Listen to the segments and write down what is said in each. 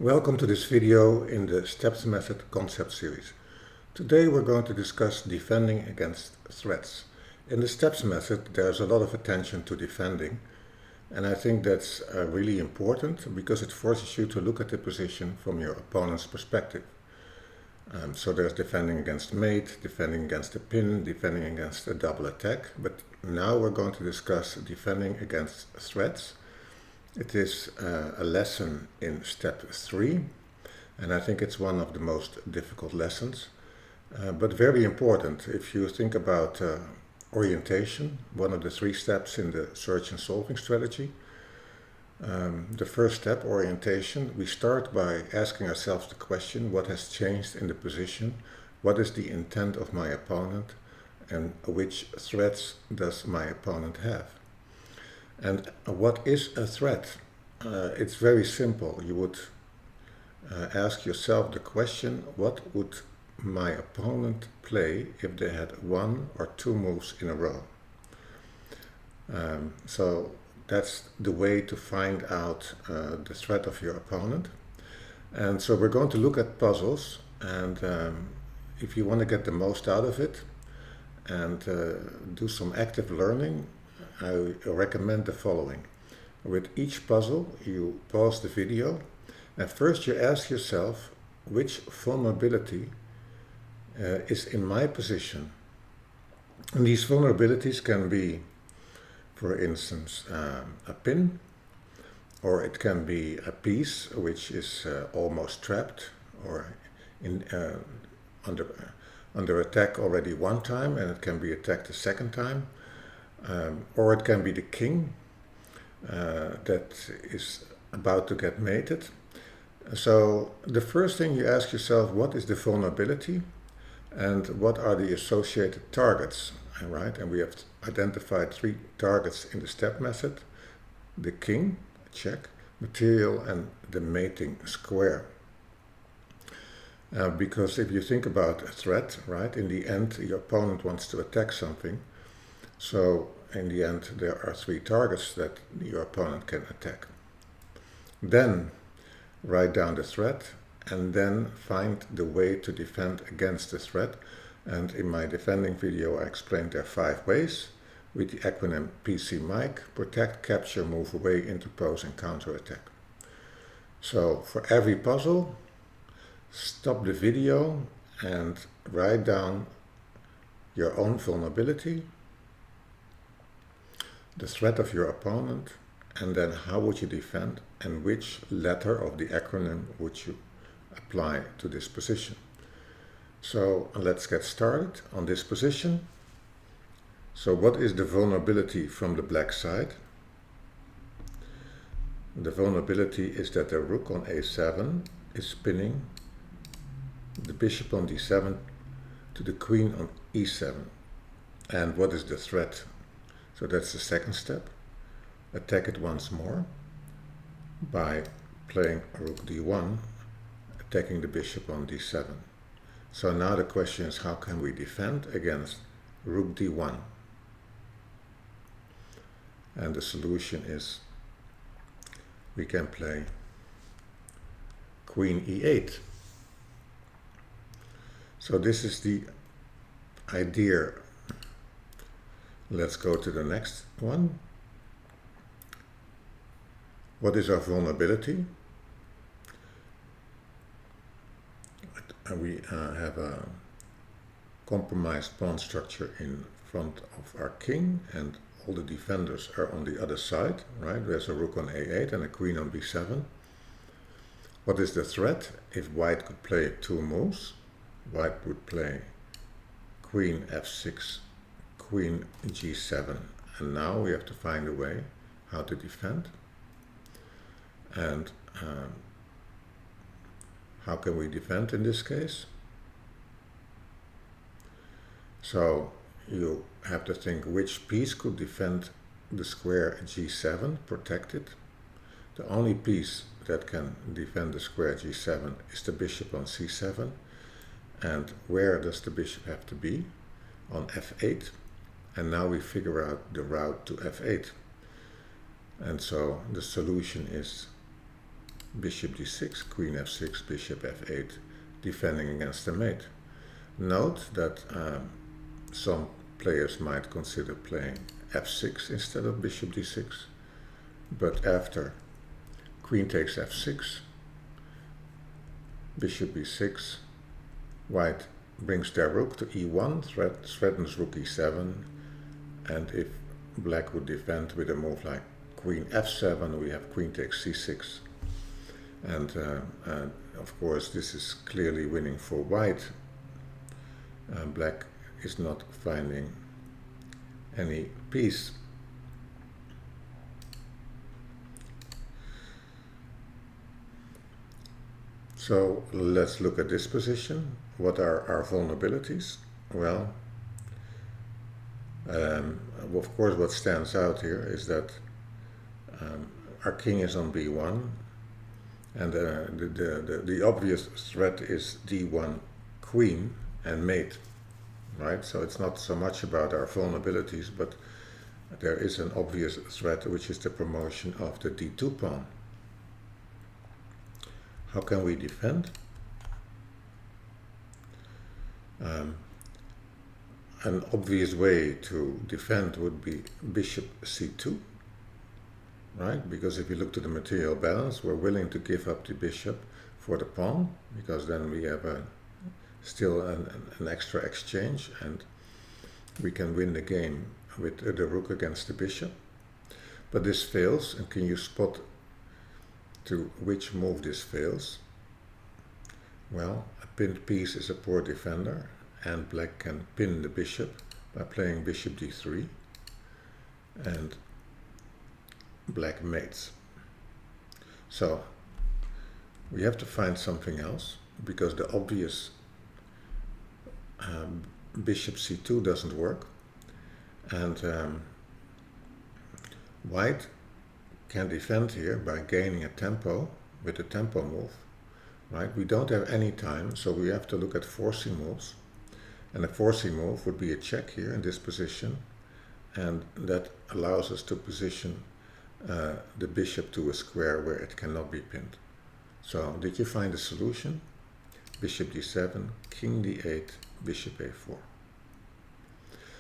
Welcome to this video in the Steps Method concept series. Today we're going to discuss defending against threats. In the Steps Method there's a lot of attention to defending, and I think that's really important because it forces you to look at the position from your opponent's perspective. So there's defending against mate, defending against a pin, defending against a double attack, but now we're going to discuss defending against threats. It is a lesson in step 3, and I think it's one of the most difficult lessons, but very important. If you think about orientation, one of the 3 steps in the search and solving strategy, the first step, orientation, we start by asking ourselves the question, what has changed in the position, what is the intent of my opponent, and which threats does my opponent have. And what is a threat? It's very simple. You would ask yourself the question, what would my opponent play if they had 1 or 2 moves in a row? So that's the way to find out the threat of your opponent. And so we're going to look at puzzles, and if you want to get the most out of it and do some active learning, I recommend the following. With each puzzle, you pause the video and first you ask yourself which vulnerability is in my position. And these vulnerabilities can be, for instance, a pin, or it can be a piece which is almost trapped or under attack already 1 time, and it can be attacked a 2nd time. Or it can be the king that is about to get mated. So the first thing you ask yourself, what is the vulnerability and what are the associated targets, right? And we have identified 3 targets in the step method: the king, check, material, and the mating square. Because if you think about a threat, right, in the end your opponent wants to attack something. So in the end there are 3 targets that your opponent can attack. Then write down the threat and then find the way to defend against the threat. And in my defending video I explained there are 5 ways with the acronym PC-MIC: protect, capture, move away, interpose, and counterattack. So for every puzzle, stop the video and write down your own vulnerability, the threat of your opponent, and then how would you defend and which letter of the acronym would you apply to this position. So let's get started on this position. So what is the vulnerability from the black side? The vulnerability is that the rook on a7 is spinning the bishop on d7 to the queen on e7. And what is the threat? So that's the 2nd step. Attack it once more by playing rook d1, attacking the bishop on d7. So now the question is, how can we defend against rook d1? And the solution is we can play queen e8. So this is the idea. Let's go to the next one. What is our vulnerability? We have a compromised pawn structure in front of our king, and all the defenders are on the other side, right? There's a rook on a8 and a queen on b7. What is the threat? If white could play 2 moves, white would play queen f6, queen g7, and now we have to find a way how to defend. And how can we defend in this case? So you have to think which piece could defend the square g7, protect it. The only piece that can defend the square g7 is the bishop on c7. And where does the bishop have to be? On f8. And now we figure out the route to f8. And so the solution is bishop d6, queen f6, bishop f8, defending against the mate. Note that some players might consider playing f6 instead of bishop d6, but after queen takes f6, bishop b6, white brings their rook to e1, threatens rook e7, and if black would defend with a move like queen f7, we have queen takes c6. And of course this is clearly winning for white. Black is not finding any peace. So let's look at this position. What are our vulnerabilities? Well, of course what stands out here is that our king is on b1, and the obvious threat is d1 queen and mate, right? So it's not so much about our vulnerabilities, but there is an obvious threat, which is the promotion of the d2 pawn. How can we defend? An obvious way to defend would be bishop c2, right? Because if you look to the material balance, we're willing to give up the bishop for the pawn, because then we have still an extra exchange, and we can win the game with the rook against the bishop. But this fails, and can you spot to which move this fails? Well, a pinned piece is a poor defender, and black can pin the bishop by playing bishop d3, and black mates. So we have to find something else, because the obvious bishop c2 doesn't work, and white can defend here by gaining a tempo with a tempo move, right? We don't have any time, so we have to look at forcing moves, and a forcing move would be a check here in this position, and that allows us to position the bishop to a square where it cannot be pinned. So did you find a solution? Bishop d7, king d8, bishop a4.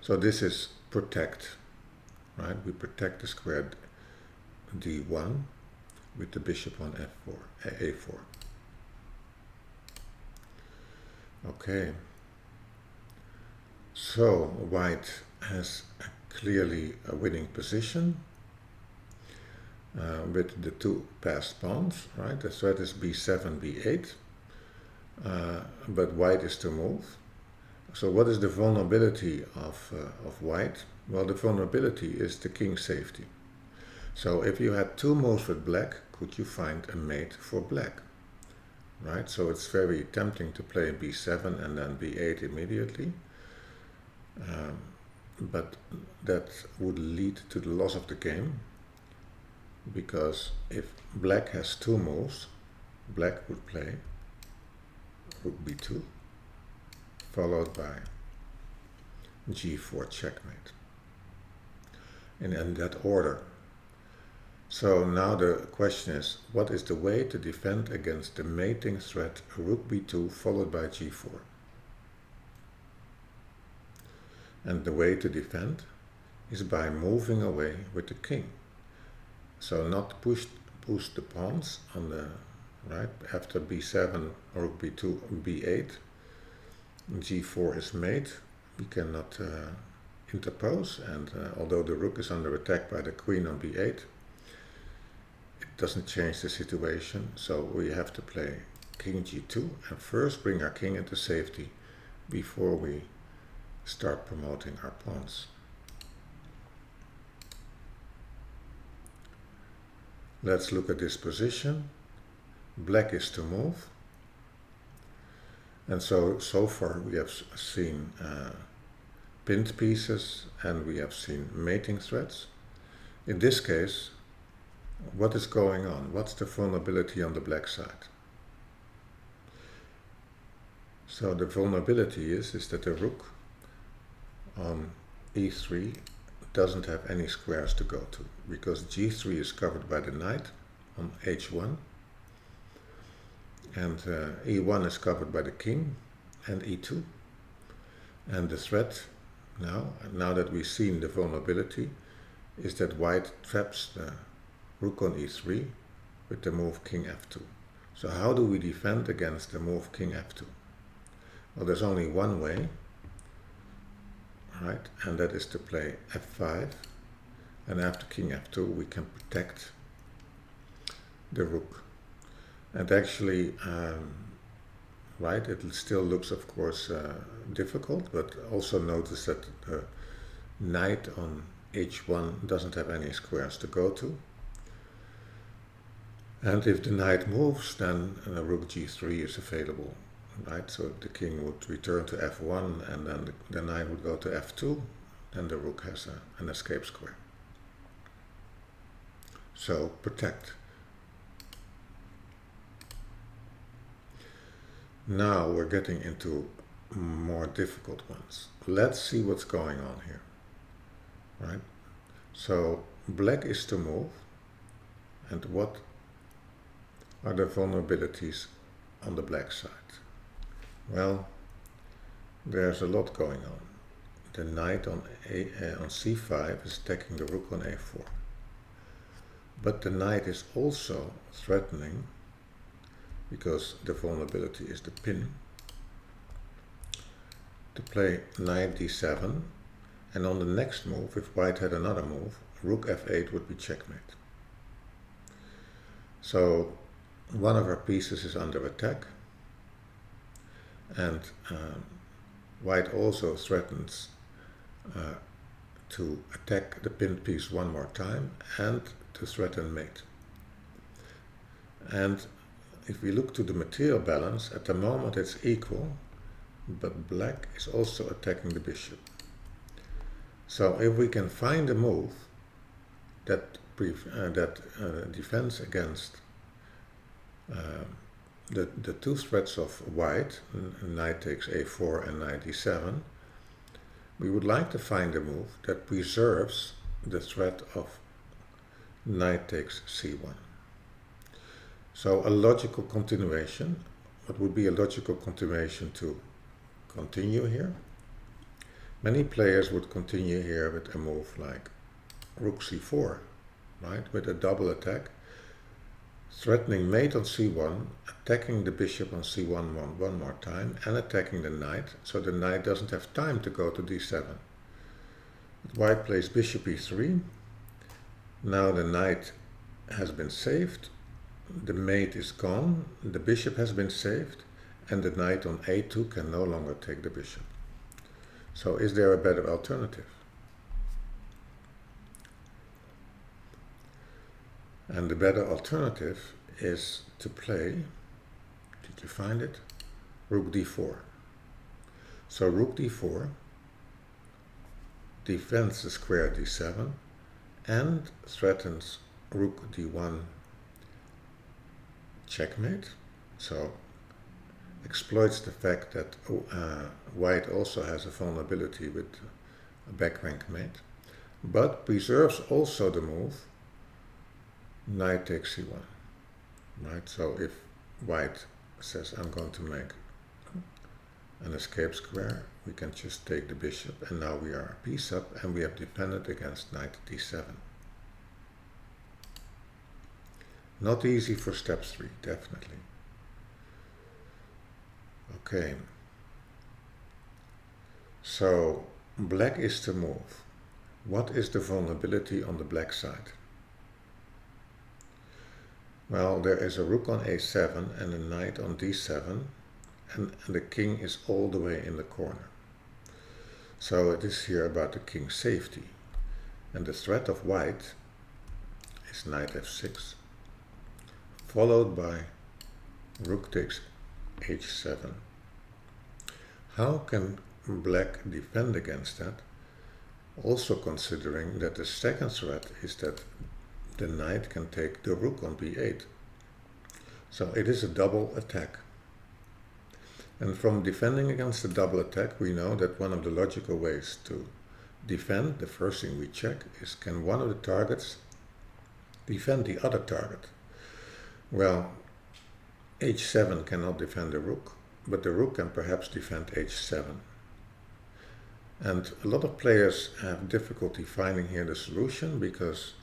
So this is protect, right? We protect the square d1 with the bishop on a4. Okay, so white has clearly a winning position with the two passed pawns, right? The threat is b7, b8, but white is to move. So what is the vulnerability of white? Well, the vulnerability is the king safety. So if you had two moves with black, could you find a mate for black? Right? So it's very tempting to play b7 and then b8 immediately. But that would lead to the loss of the game, because if black has two moves, black would play rook b2, followed by g4 checkmate, and in that order. So now the question is, what is the way to defend against the mating threat rook b2 followed by g4? And the way to defend is by moving away with the king. So not push the pawns on the right after b7, rook b2, b8, g4 is mate. We cannot interpose, and although the rook is under attack by the queen on b8, it doesn't change the situation. So we have to play king g2 and first bring our king into safety before we start promoting our pawns. Let's look at this position. Black is to move, and so far we have seen pinned pieces and we have seen mating threats. In this case, what is going on? What's the vulnerability on the black side? So the vulnerability is that the rook on e3 doesn't have any squares to go to, because g3 is covered by the knight on h1, and e1 is covered by the king and e2. And the threat now that we've seen the vulnerability, is that white traps the rook on e3 with the move king f2. So how do we defend against the move king f2? Well, there's only one way, right? And that is to play f5, and after king f2 we can protect the rook. And actually, right, it still looks, of course, difficult, but also notice that the knight on h1 doesn't have any squares to go to. And if the knight moves, then rook g3 is available, right? So the king would return to f1, and then the knight would go to f2, and the rook has an escape square. So protect. Now we're getting into more difficult ones. Let's see what's going on here, right? So black is to move, and what are the vulnerabilities on the black side? Well, there's a lot going on. The knight on c5 is attacking the rook on a4. But the knight is also threatening, because the vulnerability is the pin, to play knight d7, and on the next move, if white had another move, rook f8 would be checkmate. So one of our pieces is under attack, and white also threatens to attack the pinned piece one more time and to threaten mate. And if we look to the material balance, at the moment it's equal, but black is also attacking the bishop. So if we can find a move that defends against the two threats of white, knight takes a4 and knight d7, we would like to find a move that preserves the threat of knight takes c1. So a logical continuation, what would be a logical continuation to continue here? Many players would continue here with a move like rook c4, right, with a double attack, threatening mate on c1, attacking the bishop on c1 one more time, and attacking the knight, so the knight doesn't have time to go to d7. But white plays bishop e3. Now the knight has been saved, the mate is gone, the bishop has been saved, and the knight on a2 can no longer take the bishop. So is there a better alternative? And the better alternative is to play, did you find it? Rook d4. So rook d4 defends the square d7 and threatens rook d1 checkmate. So exploits the fact that white also has a vulnerability with a back rank mate, but preserves also the move knight takes c1, right? So if white says I'm going to make an escape square, we can just take the bishop, and now we are a piece up, and we have defended against knight d7. Not easy for step 3, definitely. Okay, so black is to move. What is the vulnerability on the black side? Well, there is a rook on a7 and a knight on d7, and the king is all the way in the corner. So it is here about the king's safety. And the threat of white is knight f6, followed by rook takes h7. How can black defend against that? Also considering that the second threat is that the knight can take the rook on b8. So it is a double attack. And from defending against a double attack, we know that one of the logical ways to defend, the first thing we check is, can one of the targets defend the other target? Well, h7 cannot defend the rook, but the rook can perhaps defend h7. And a lot of players have difficulty finding here the solution because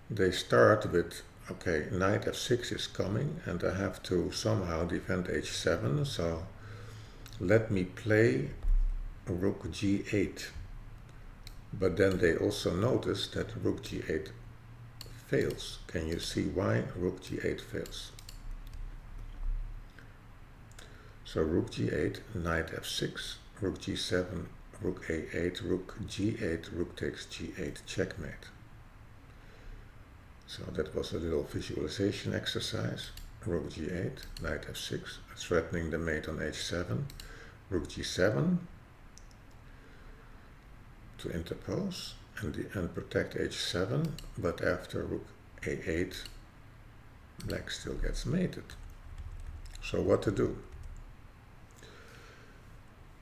they start with, okay, knight f6 is coming and I have to somehow defend h7, so let me play rook g8. But then they also notice that rook g8 fails. Can you see why rook g8 fails? So rook g8, knight f6, rook g7, rook a8, rook g8, rook takes g8, checkmate. So that was a little visualization exercise. Rook g8, knight f6, threatening the mate on h7, rook g7 to interpose and protect h7, but after rook a8, black still gets mated. So what to do?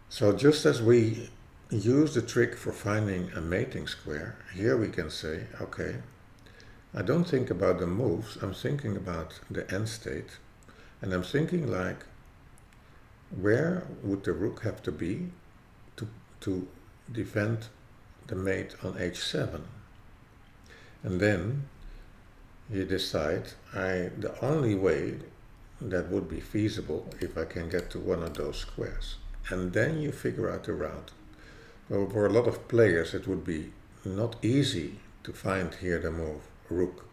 So just as we use the trick for finding a mating square, here we can say, okay, I don't think about the moves, I'm thinking about the end state, and I'm thinking like, where would the rook have to be to defend the mate on h7? And then you decide, the only way that would be feasible if I can get to one of those squares. And then you figure out the route. Well, for a lot of players it would be not easy to find here the move rook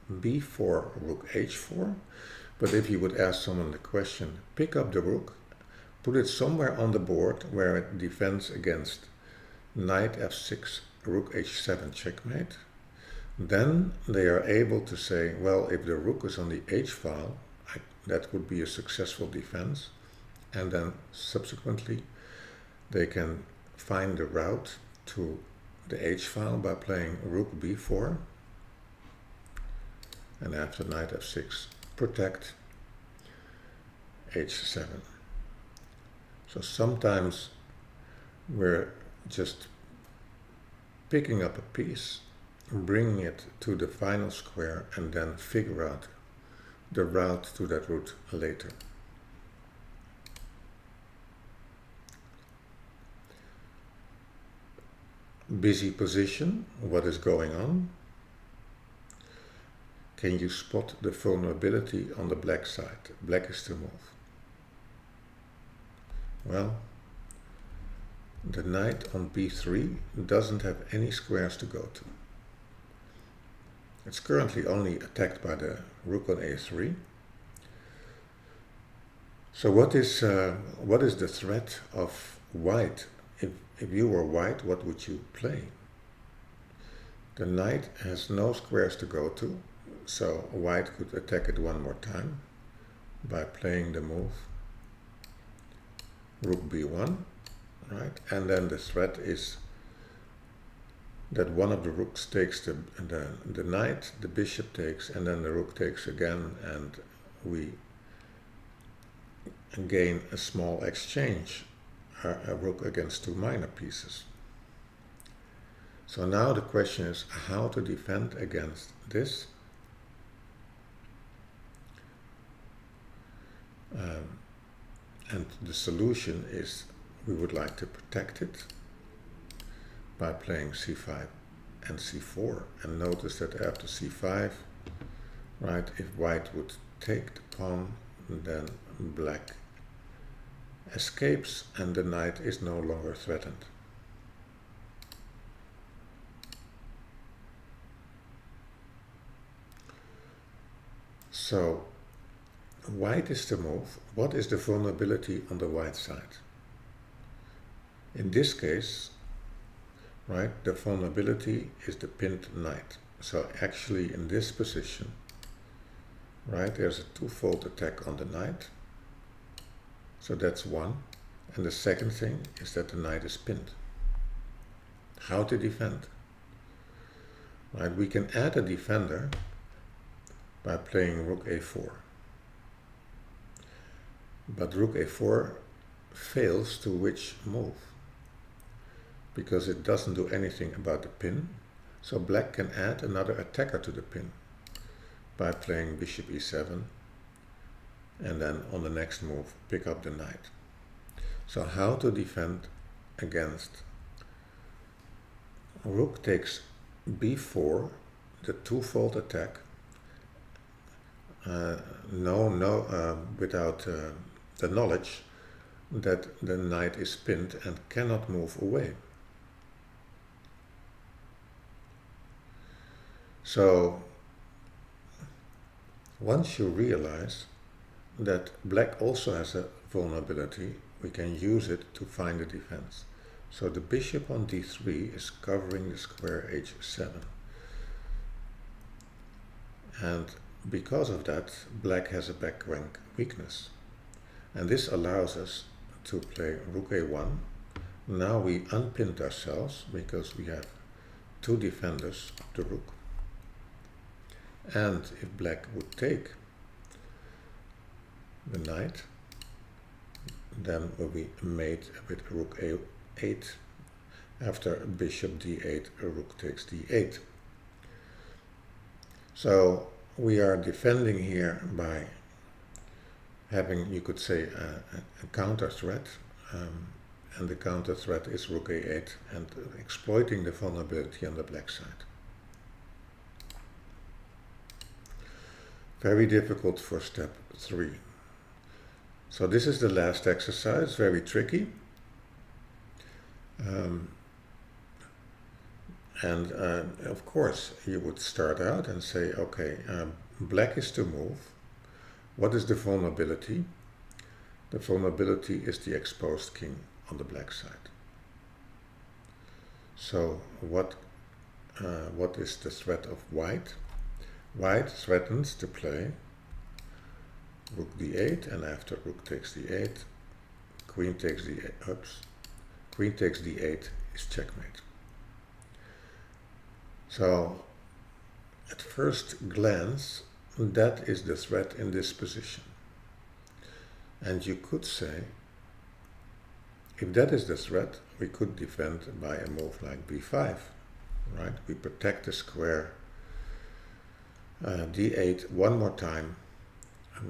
b4, rook h4, but if you would ask someone the question, pick up the rook, put it somewhere on the board where it defends against knight f6, rook h7 checkmate, then they are able to say, well, if the rook is on the h file, that would be a successful defense, and then subsequently they can find the route to the h file by playing rook b4, and after knight f6 protect h7. So sometimes we're just picking up a piece, bringing it to the final square, and then figure out the route to that route later. Busy position, what is going on? Can you spot the vulnerability on the black side? Black is to move. Well, the knight on b3 doesn't have any squares to go to. It's currently only attacked by the rook on a3. So what is the threat of white? If you were white, what would you play? The knight has no squares to go to, so white could attack it one more time by playing the move rook b1, right? And then the threat is that one of the rooks takes the knight, the bishop takes, and then the rook takes again, and we gain a small exchange, a rook against two minor pieces. So now the question is how to defend against this. And the solution is we would like to protect it by playing c5 and c4. And notice that after c5, right, if white would take the pawn, then black escapes and the knight is no longer threatened. So white is to move. What is the vulnerability on the white side? In this case, right, the vulnerability is the pinned knight. So actually in this position, right, there's a twofold attack on the knight. So that's one. And the second thing is that the knight is pinned. How to defend? Right, we can add a defender by playing rook a4. But rook a4 fails to which move? Because it doesn't do anything about the pin. So black can add another attacker to the pin by playing bishop e7 and then on the next move pick up the knight. So how to defend against rook takes b4, the twofold attack, without the knowledge that the knight is pinned and cannot move away. So once you realize that black also has a vulnerability, we can use it to find a defense. So the bishop on d3 is covering the square h7. And because of that, black has a back rank weakness. And this allows us to play rook a1. Now we unpinned ourselves because we have two defenders of the rook. And if black would take the knight, then will be mate with rook a8. After bishop d8, rook takes d8. So we are defending here by having, you could say, a counter threat, and the counter threat is rook a8, and exploiting the vulnerability on the black side. Very difficult for step 3. So this is the last exercise, very tricky. Of course, you would start out and say, okay, black is to move. What is the vulnerability? The vulnerability is the exposed king on the black side. So what is the threat of white? White threatens to play rook d8, and after rook takes d8, queen takes d8, queen takes d8 is checkmate. So at first glance, that is the threat in this position. And you could say, if that is the threat, we could defend by a move like b5, right? We protect the square d8 one more time,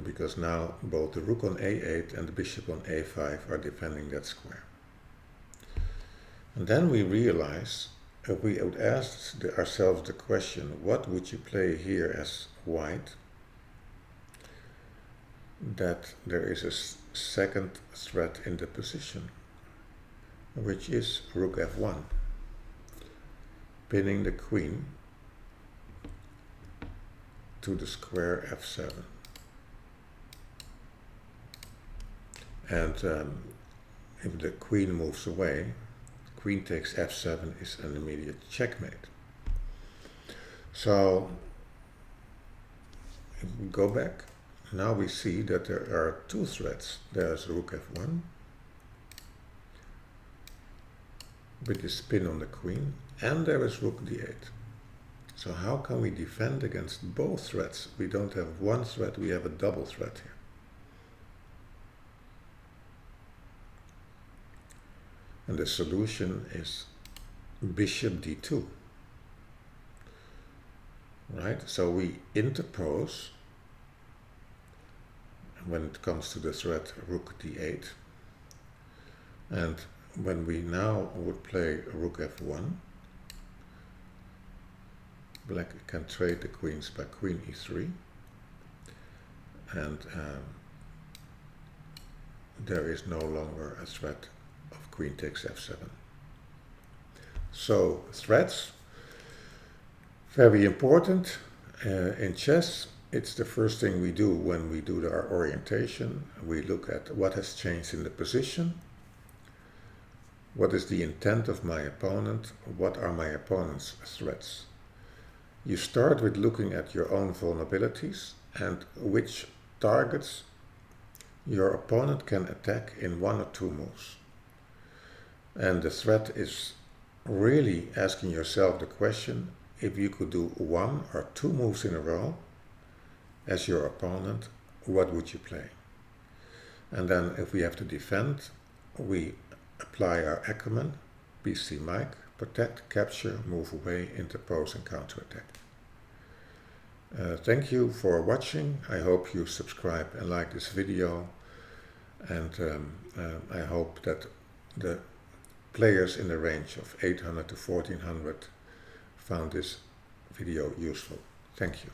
because now both the rook on a8 and the bishop on a5 are defending that square. And then we realize, if we would ask ourselves the question, what would you play here as white? That there is a second threat in the position, which is rook f1, pinning the queen to the square f7. And if the queen moves away, queen takes f7 is an immediate checkmate. So if we go back, now we see that there are two threats. There's rook f1 with the spin on the queen, and there is rook d8. So how can we defend against both threats? We don't have one threat, we have a double threat here. And the solution is bishop d2. Right? So we interpose when it comes to the threat rook d8. And when we now would play rook f1, black can trade the queens by queen e3. And there is no longer a threat of queen takes f7. So threats, very important in chess. It's the first thing we do when we do our orientation. We look at what has changed in the position, what is the intent of my opponent, what are my opponent's threats. You start with looking at your own vulnerabilities and which targets your opponent can attack in one or two moves. And the threat is really asking yourself the question, if you could do one or two moves in a row as your opponent, what would you play? And then if we have to defend, we apply our Ackermann, BC Mike, protect, capture, move away, interpose and counterattack. Thank you for watching. I hope you subscribe and like this video, and I hope that the players in the range of 800 to 1400 found this video useful. Thank you.